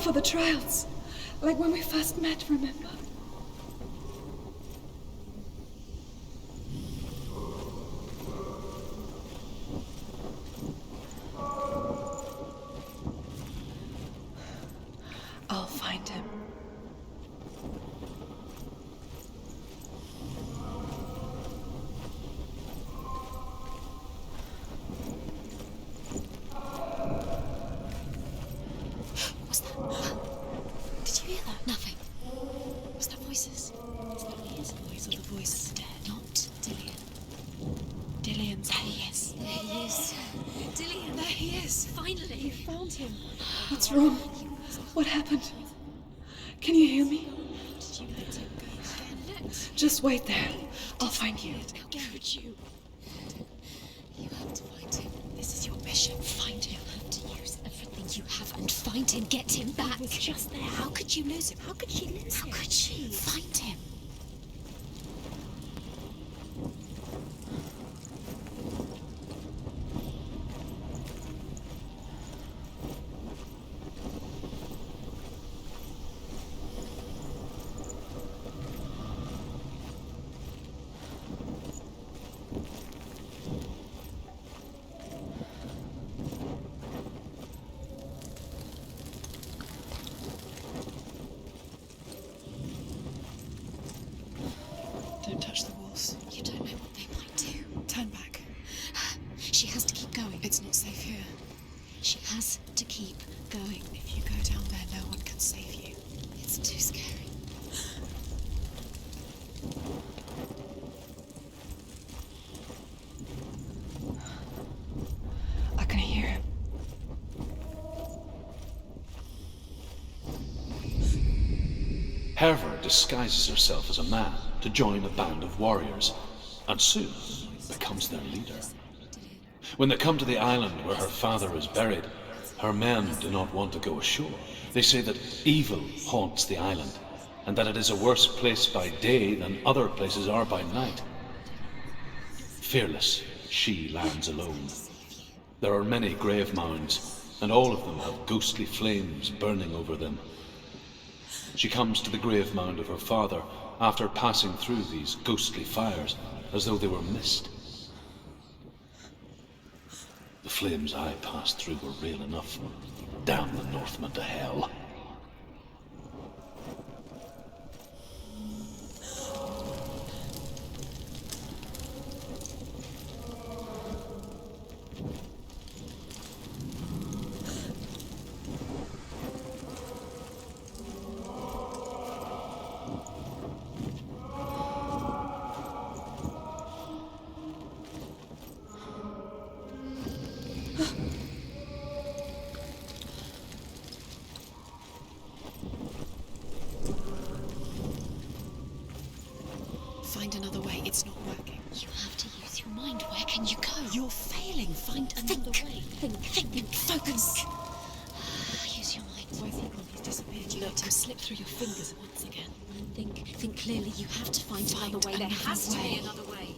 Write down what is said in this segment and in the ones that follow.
for the trials. Like when we first met, remember? I'll find him. What's that? Did you hear that? Nothing. Was that voices? It's not his voice or the voice of the dead. Not Dillian. Dillian's there he is. There he is. Dillian, there he is. Finally. You found him. What's wrong? What happened? Can you hear me? Did you let him go again? Just wait there. I'll find you. How could you? You have to find him. This is your mission. Find him. You have to use everything you have and find him. Get him back. He was just there. How could you lose him? How could she lose him? How could she? Find him. Don't touch the walls. You don't know what they might do. Turn back. She has to keep going. It's not safe here. She has to keep going. If you go down there, no one can save you. It's too scary. I can hear him. Herver disguises herself as a man to join a band of warriors, and soon becomes their leader. When they come to the island where her father is buried, her men do not want to go ashore. They say that evil haunts the island, and that it is a worse place by day than other places are by night. Fearless, she lands alone. There are many grave mounds, and all of them have ghostly flames burning over them. She comes to the grave mound of her father after passing through these ghostly fires as though they were mist. The flames I passed through were real enough. Damn the Northmen to hell. Find another way. It's not working. You have to use your mind. Where can you go? You're failing. Find another way. Think. Focus. Use your mind. Where's he gone? He's disappeared. You let him slip through your fingers once again. Think clearly. You have to find another way. There has to be another way.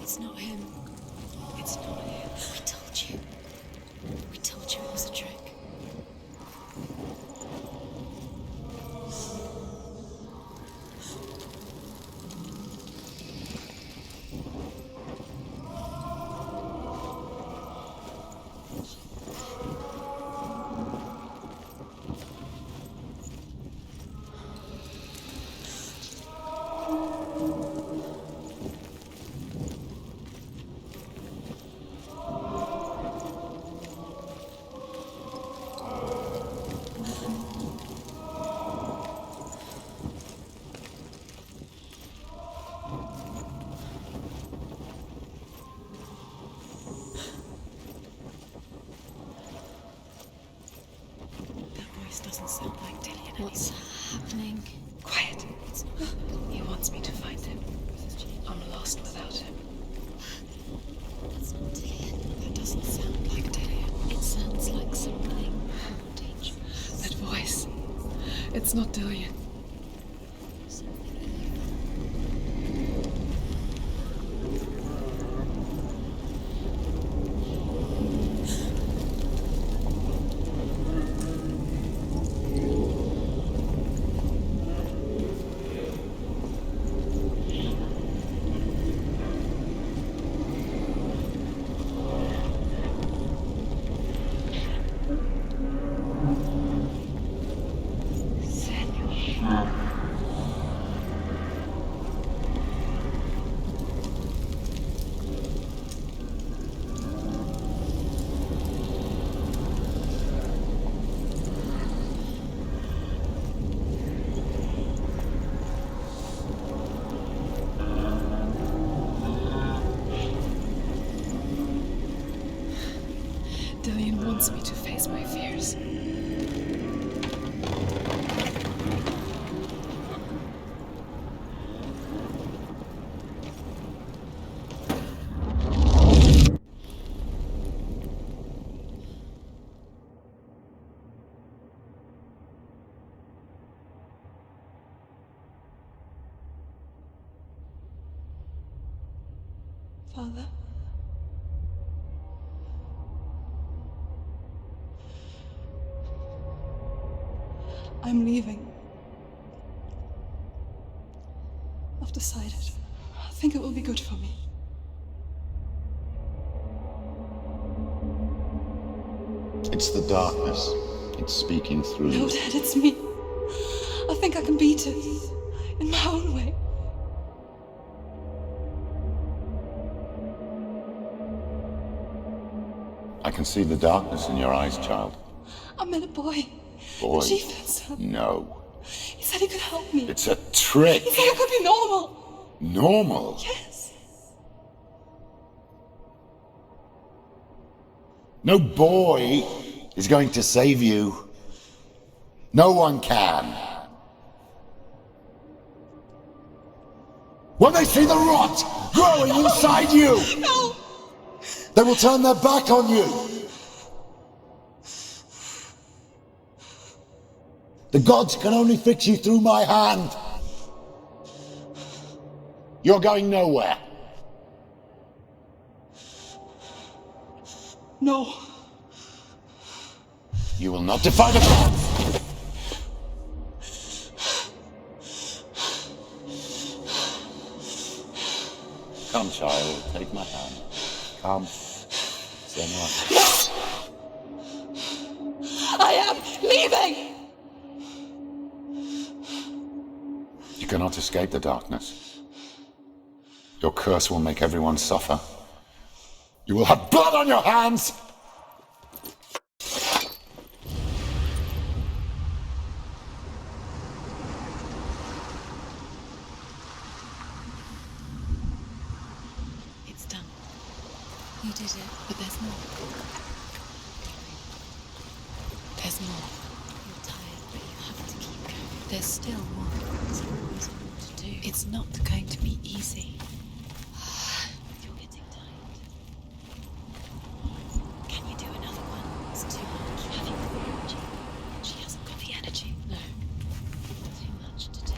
It's not him. It's not him. We told you. We told you it was a trick. Doesn't sound like Dillian anymore. What's happening? Quiet. He wants me to find him. I'm lost without him. That's not Dillian. That doesn't sound like Dillian. It sounds like something more dangerous. That voice. It's not Dillian. Dillian wants me to face my fears. Father? I'm leaving. I've decided. I think it will be good for me. It's the darkness. It's speaking through No, you. Dad, it's me. I think I can beat it. In my own way. I can see the darkness in your eyes, child. I met a boy. Boy. The chief said so. No. He said he could help me. It's a trick. He said I could be normal. Normal? Yes. No boy is going to save you. No one can. When they see the rot growing inside you, No! they will turn their back on you. The gods can only fix you through my hand. You're going nowhere. No. You will not defy the gods. Come, child, take my hand. Come. Senua. I am leaving! You cannot escape the darkness. Your curse will make everyone suffer. You will have blood on your hands! It's done. You did it, but there's more. There's more. You're tired, but you have to keep going. There's still more. There's always more to do. It's not going to be easy. You're getting tired. Can you do another one? It's too much. Have you got the energy? She hasn't got the energy. No. Too much to do.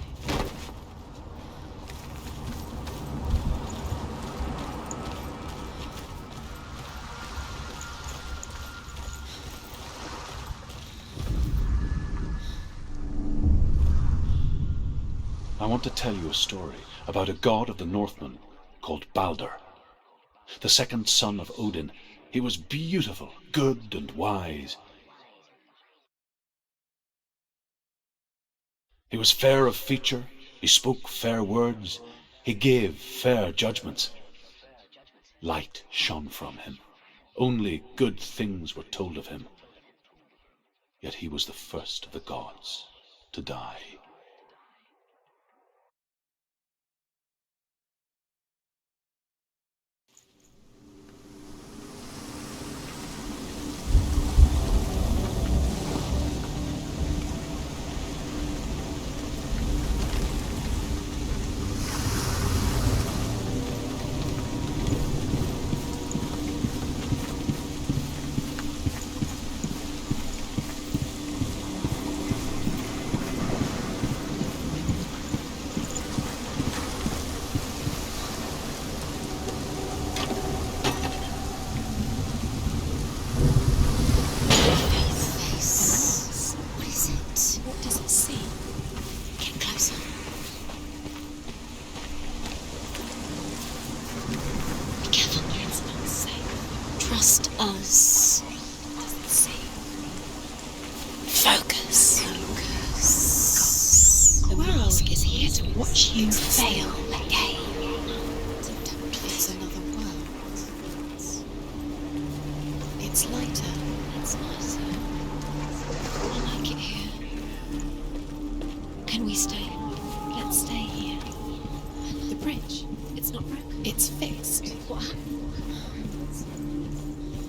I want to tell you a story about a god of the Northmen called Balder. The second son of Odin. He was beautiful, good and wise. He was fair of feature, he spoke fair words, he gave fair judgments. Light shone from him. Only good things were told of him. Yet he was the first of the gods to die. just us. Focus. The mask is here to watch you fail again. It's another world. It's lighter. It's nicer. I like it here. Can we stay? Let's stay here. The bridge. It's not broken. It's fixed. What happened?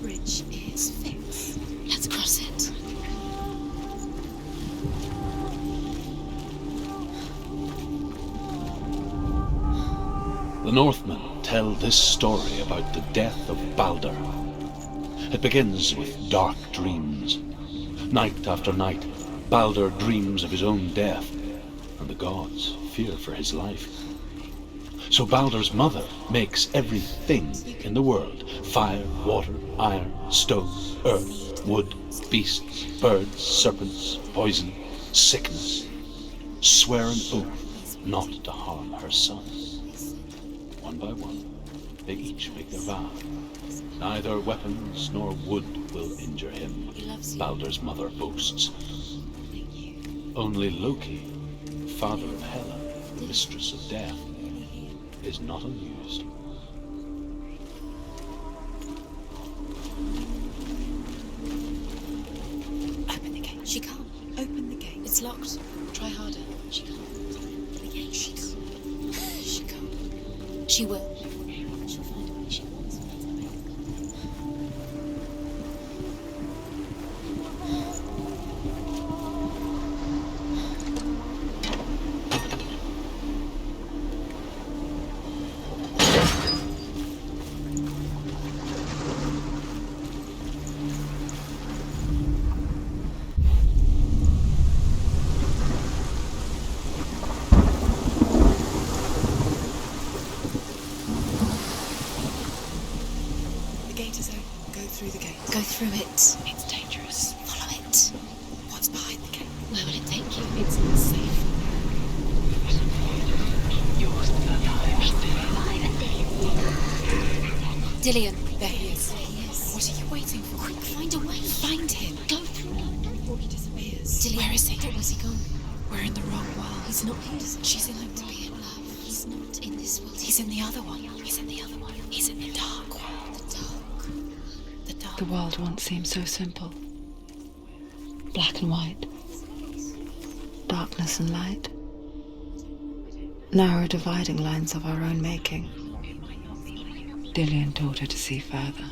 The bridge is fixed. Let's cross it. The Northmen tell this story about the death of Baldur. It begins with dark dreams. Night after night, Baldur dreams of his own death, and the gods fear for his life. So Baldur's mother makes everything in the world: fire, water, iron, stone, earth, wood, beasts, birds, serpents, poison, sickness, swear an oath not to harm her son. One by one, they each make their vow. Neither weapons nor wood will injure him, Baldur's mother boasts. Only Loki, father of Hela, the mistress of death, is not amused. Open the gate. She can't. Open the gate. It's locked. Try harder. She can't. The gate. She can't. She can't. She will. She'll find a way. She wants. Go through it. It's dangerous. Follow it. What's behind the gate? Where will it take you? It's not safe. You're still alive. Dillion. There he is. What are you waiting for? Quick, find a way. Find him. Go through it before he disappears. Dillion. Where is he? Where's he gone? We're in the wrong world. He's not here. She's in home to be in love. He's not in this world. He's in the other one. He's in the other one. He's in the dark world. The world once seemed so simple. Black and white. Darkness and light. Narrow dividing lines of our own making. Dillion taught her to see further.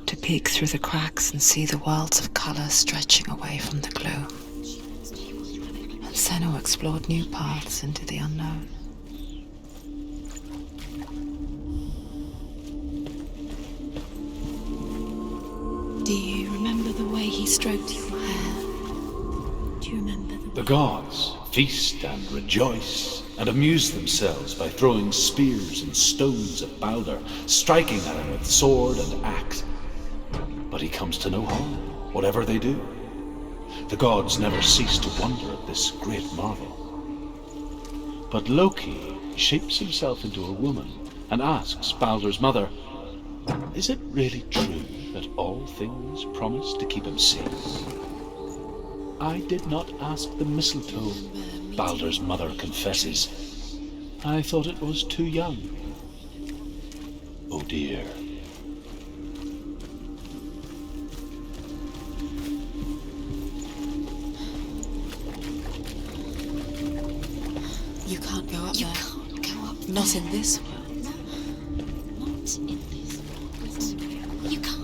To peek through the cracks and see the worlds of colour stretching away from the gloom. And Senua explored new paths into the unknown. Do you remember the way he stroked your hair? Do you remember The gods feast and rejoice and amuse themselves by throwing spears and stones at Baldur, striking at him with sword and axe. But he comes to no harm, whatever they do. The gods never cease to wonder at this great marvel. But Loki shapes himself into a woman and asks Baldur's mother, "Is it really true that all things promise to keep him safe?" "I did not ask the mistletoe," Baldur's mother confesses. "I thought it was too young." Oh dear. You can't go up there. You can't go up there. Not in this world. No. Not in this world. You can't.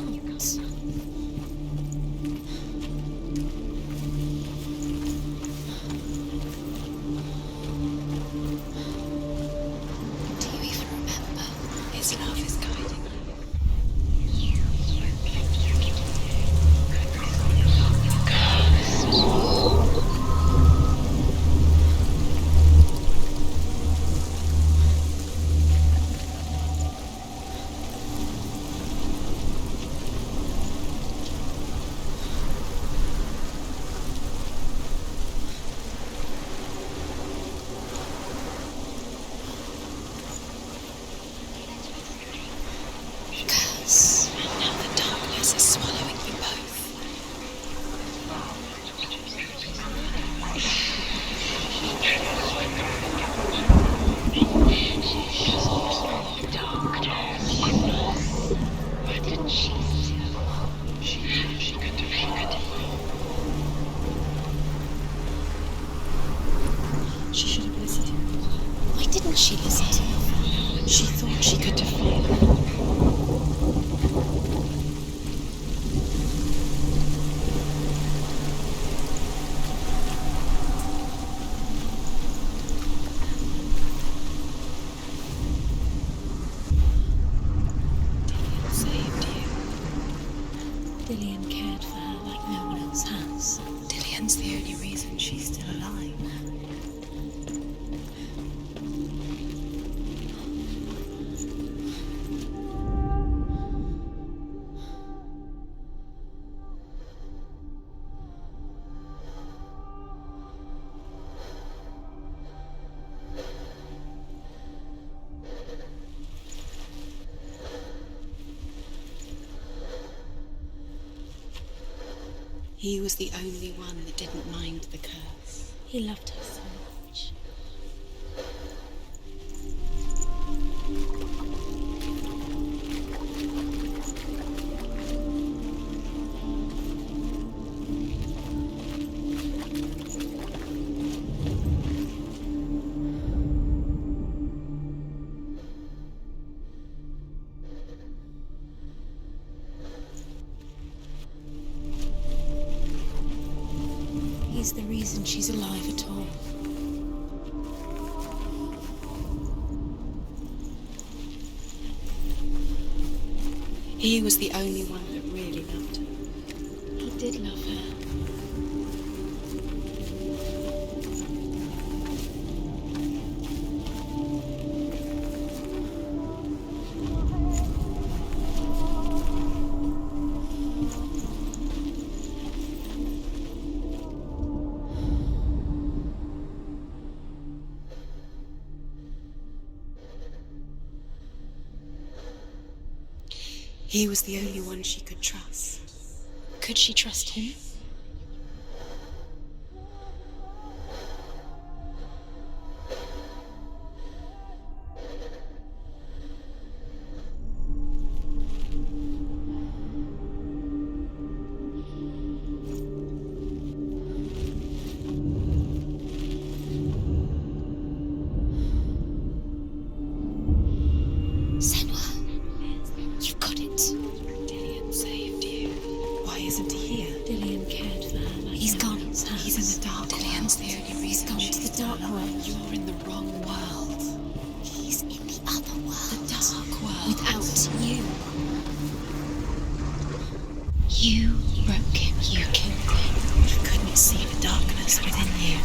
Do you even remember? His love is guiding you. could defeat her. Saved you. Dillian cared for her like no one else has. Dillian's the only reason she's still alive. He was the only one that didn't mind the curse. He loved her so much. He's the reason she's alive at all. He was the only one that really loved her. He did love her. He was the only one she could trust. Could she trust him? You broke him. You killed him. You couldn't see the darkness within you.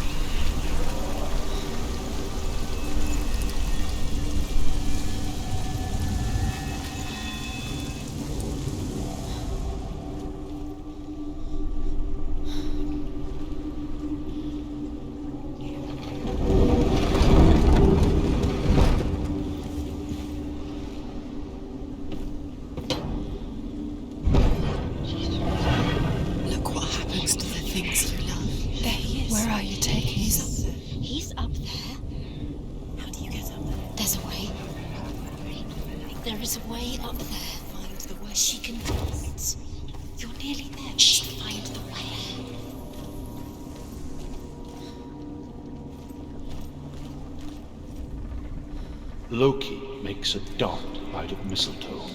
Loki makes a dart out of mistletoe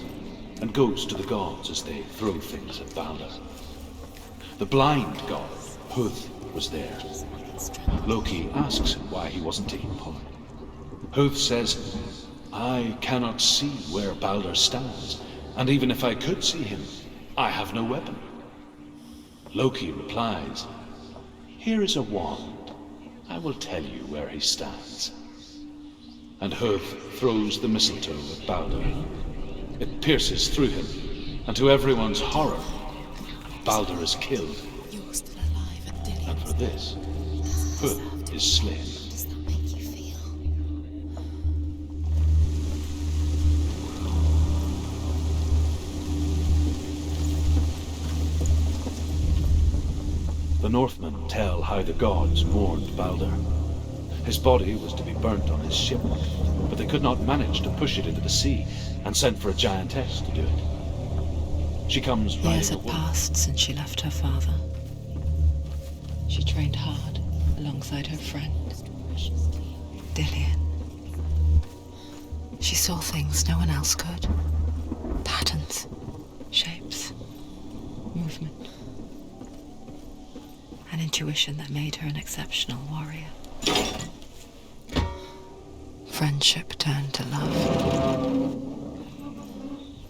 and goes to the gods as they throw things at Balder. The blind god, Huth, was there. Loki asks him why he wasn't taking part. Huth says, "I cannot see where Balder stands, and even if I could see him, I have no weapon." Loki replies, "Here is a wand. I will tell you where he stands." And Huth throws the mistletoe at Balder. It pierces through him, and to everyone's horror, Balder is killed. You're still alive, And for this, Huth is slain. Does that make you feel? The Northmen tell how the gods mourned Balder. His body was to be burnt on his ship, but they could not manage to push it into the sea and sent for a giantess to do it. She comes riding Years a had wolf. passed since she left her father. She trained hard alongside her friend, Dillian. She saw things no one else could. Patterns, shapes, movement. An intuition that made her an exceptional warrior. Friendship turned to love.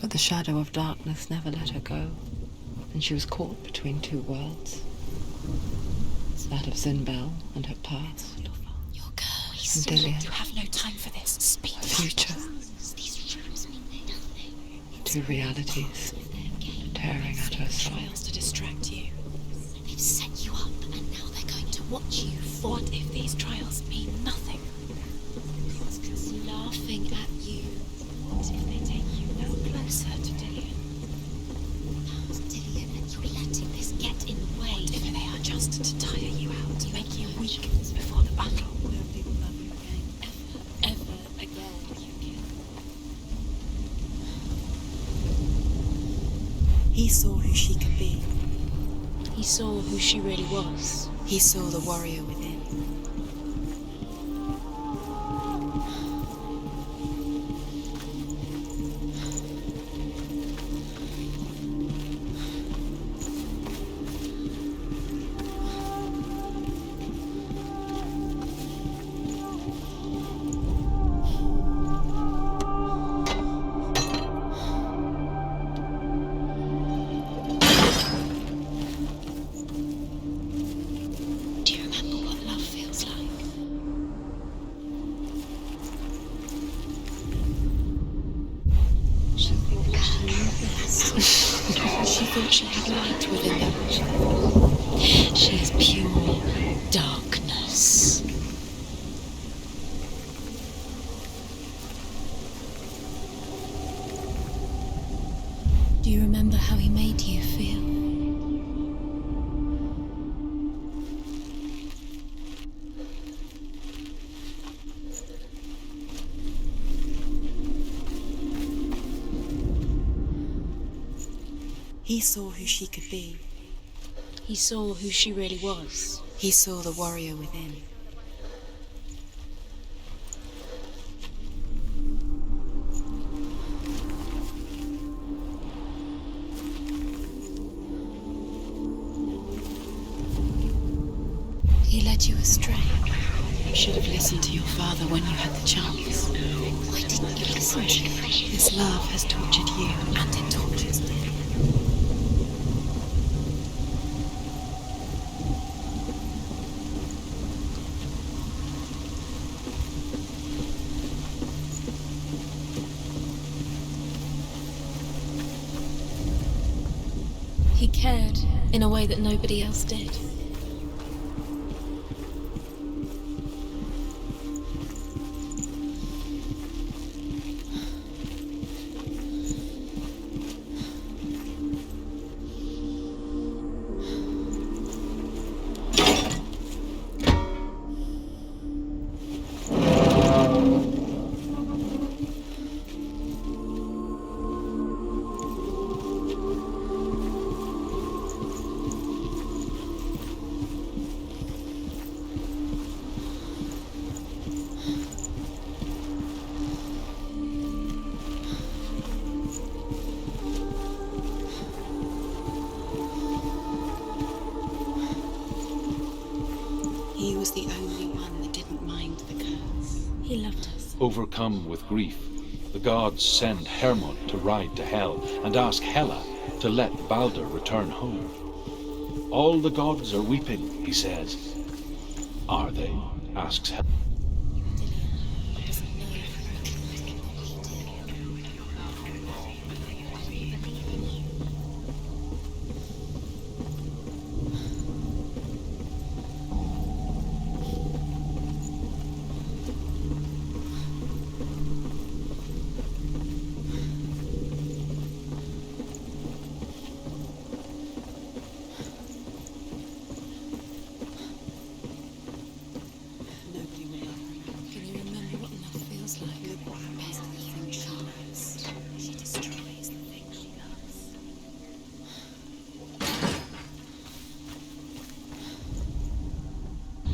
But the shadow of darkness never let her go, and she was caught between two worlds. That of Zinbel and her past. Your curse. And Dillian. You have no time for this. Speak. Her future. These rooms mean nothing. Two realities tearing at her soul. Trials to distract you. They've set you up, and now they're going to watch you. What if these trials mean nothing? Laughing at you. What if they take you no closer to Dillian? Dillian, and you're letting this get in the way. What if they are just to tire you out, to make you weak before the battle? Nobody will love you again. Ever again. He saw who she could be. He saw who she really was. He saw the warrior within. Do you remember what love feels like? She thought she knew this. She thought she had light within her. She is pure darkness. Do you remember how he made you feel? He saw who she could be. He saw who she really was. He saw the warrior within. He led you astray. You should have listened to your father when you had the chance. Why didn't you listen? This love has tortured you, and it tortures me. He cared in a way that nobody else did. He was the only one that didn't mind the curse. He loved us. Overcome with grief, the gods send Hermod to ride to Hell and ask Hela to let Balder return home. All the gods are weeping, he says. Are they? Asks Hela. Nobody will love her. Can you remember what love feels like? Look what happens to the thing she loves. She destroys the thing she loves.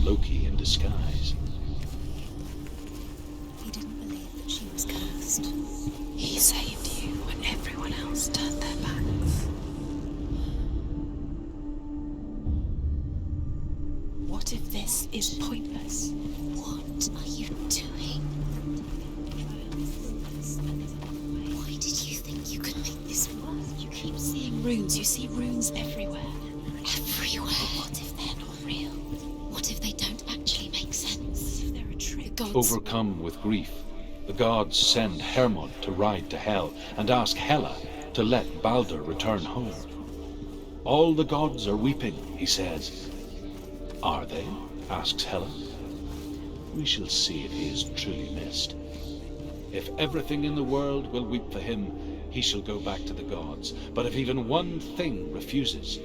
Loki in disguise. He didn't believe that she was cursed. He saved you when everyone else turned their backs. What if this is pointless? What are you doing? Why did you think you could make this work? You keep seeing runes. You see runes everywhere. Everywhere. What if they're not real? What if they don't actually make sense? If they're a trick. Gods. Overcome with grief, the gods send Hermod to ride to Hell and ask Hela to let Baldur return home. All the gods are weeping, he says. Are they? Asks Hela. We shall see if he is truly missed. If everything in the world will weep for him, he shall go back to the gods. But if even one thing refuses,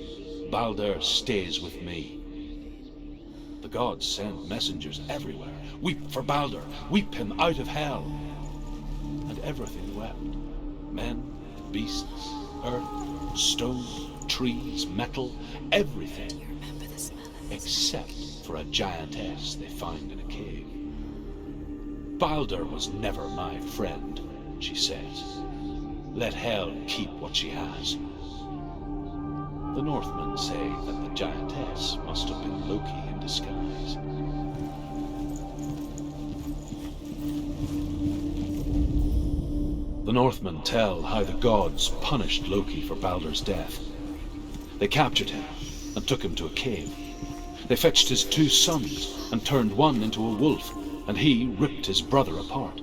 Baldur stays with me. The gods send messengers everywhere. Weep for Baldur, weep him out of hell. And everything wept. Men, beasts, earth, stone, trees, metal, everything. You remember the smell of this? Except for a giantess they find in a cave. Baldur was never my friend, she says. Let Hel keep what she has. The Northmen say that the giantess must have been Loki in disguise. The Northmen tell how the gods punished Loki for Baldur's death. They captured him and took him to a cave. They fetched his 2 sons and turned one into a wolf, and he ripped his brother apart.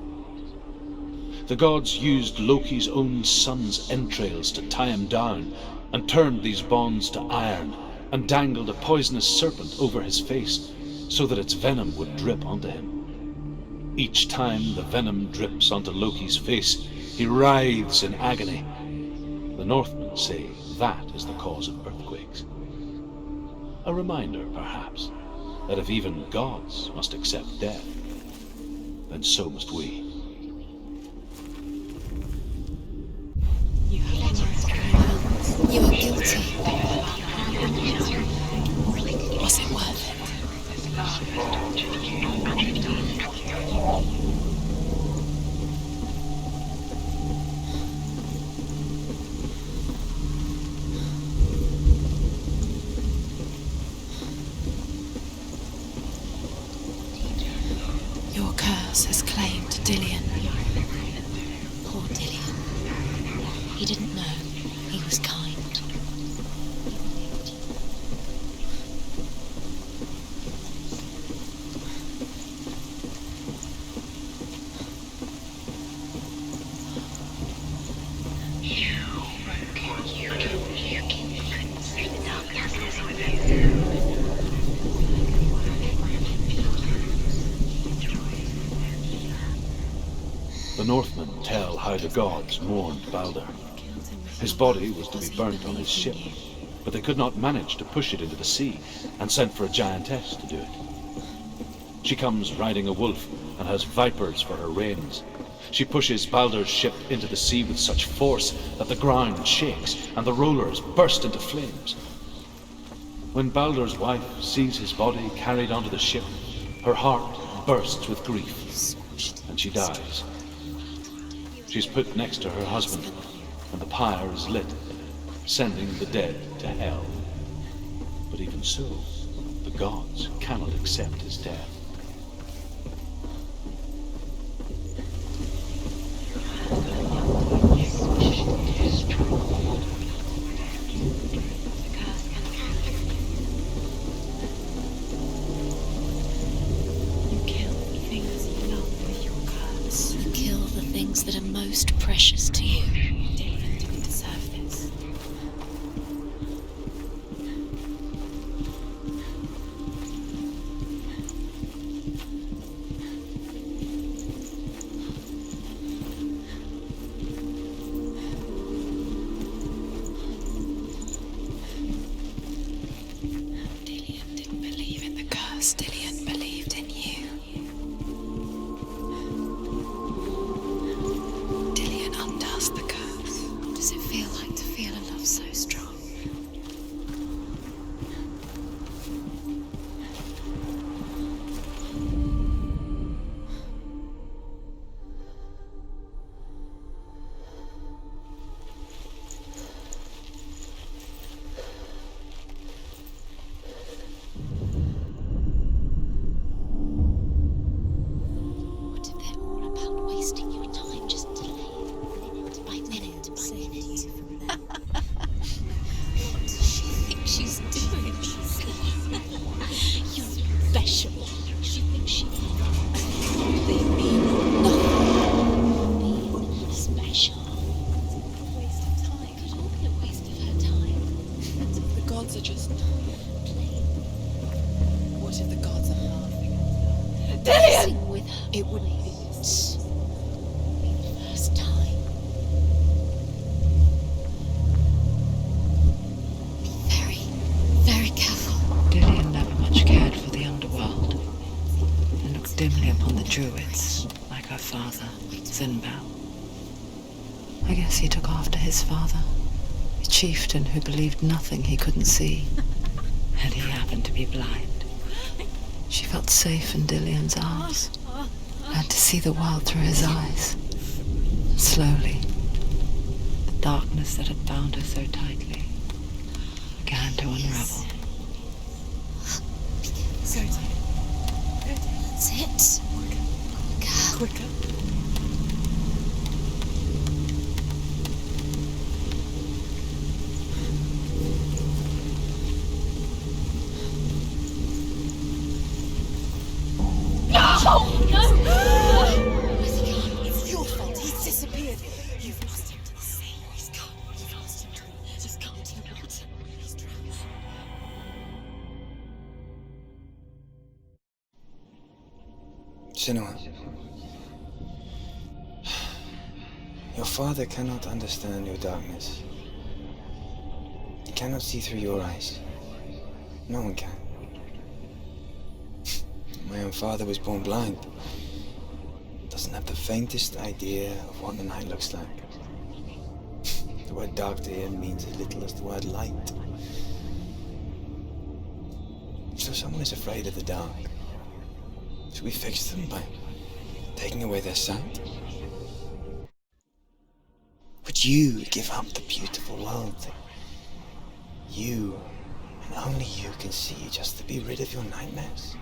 The gods used Loki's own son's entrails to tie him down, and turned these bonds to iron, and dangled a poisonous serpent over his face, so that its venom would drip onto him. Each time the venom drips onto Loki's face, he writhes in agony. The Northmen say that is the cause of earthquakes. A reminder, perhaps, that if even gods must accept death, then so must we. You have blood. You are guilty. Was it worth it? Your curse has claimed Dillion. Poor Dillion. He didn't know. He was kind. The Northmen tell how the gods mourned Baldur. His body was to be burnt on his ship, but they could not manage to push it into the sea, and sent for a giantess to do it. She comes riding a wolf and has vipers for her reins. She pushes Baldur's ship into the sea with such force that the ground shakes and the rollers burst into flames. When Baldur's wife sees his body carried onto the ship, her heart bursts with grief, and she dies. She's put next to her husband, and the pyre is lit, sending the dead to hell. But even so, the gods cannot accept his death. You kill the things you love with your curse. You kill the things that are most precious to you. Dillion didn't deserve this. Dillion didn't believe in the curse. Dillion believed in you. Dillion undoes the curse. gods are just What if the gods are laughing at her? Dancing with her. It wouldn't be this. Be the first time. Be very, very careful. Dillian never much cared for the underworld and looked dimly upon the druids, like her father, Zinbao. I guess he took after his father, a chieftain who believed nothing he couldn't see, and he happened to be blind. She felt safe in Dillian's arms, learned to see the world through his eyes. And slowly, the darkness that had bound her so tightly began to unravel. That's it. Quicker. Where's he gone? It's your fault. He's disappeared. You've lost him to the sea. He's gone. You've lost him to it. Just come to the water. He's drowned. Senua, your father cannot understand your darkness. He cannot see through your eyes. No one can. My own father was born blind. Doesn't have the faintest idea of what the night looks like. The word dark to him means as little as the word light. So someone is afraid of the dark. Should we fix them by taking away their sight? Would you give up the beautiful world that you and only you can see just to be rid of your nightmares?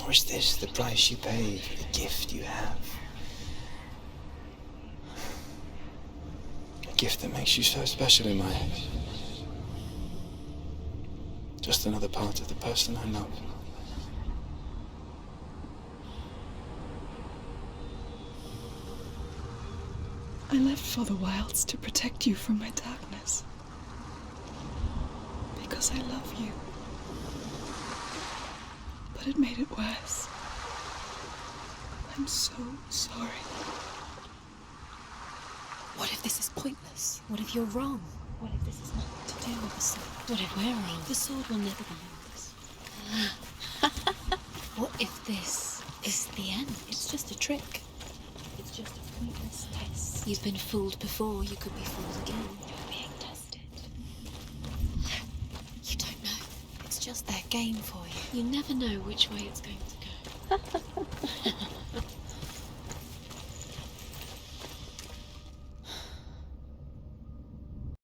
Or is this the price you pay for the gift you have? A gift that makes you so special in my eyes. Just another part of the person I love. I left for the wilds to protect you from my darkness. Because I love you. But it made it worse. I'm so sorry. What if this is pointless? What if you're wrong? What if this is nothing to do with the sword? What if we're wrong? The sword will never be yours. What if this is the end? It's just a trick. It's just a pointless test. You've been fooled before. You could be fooled again. You're being tested. You don't know. It's just their game for you. You never know which way it's going to go.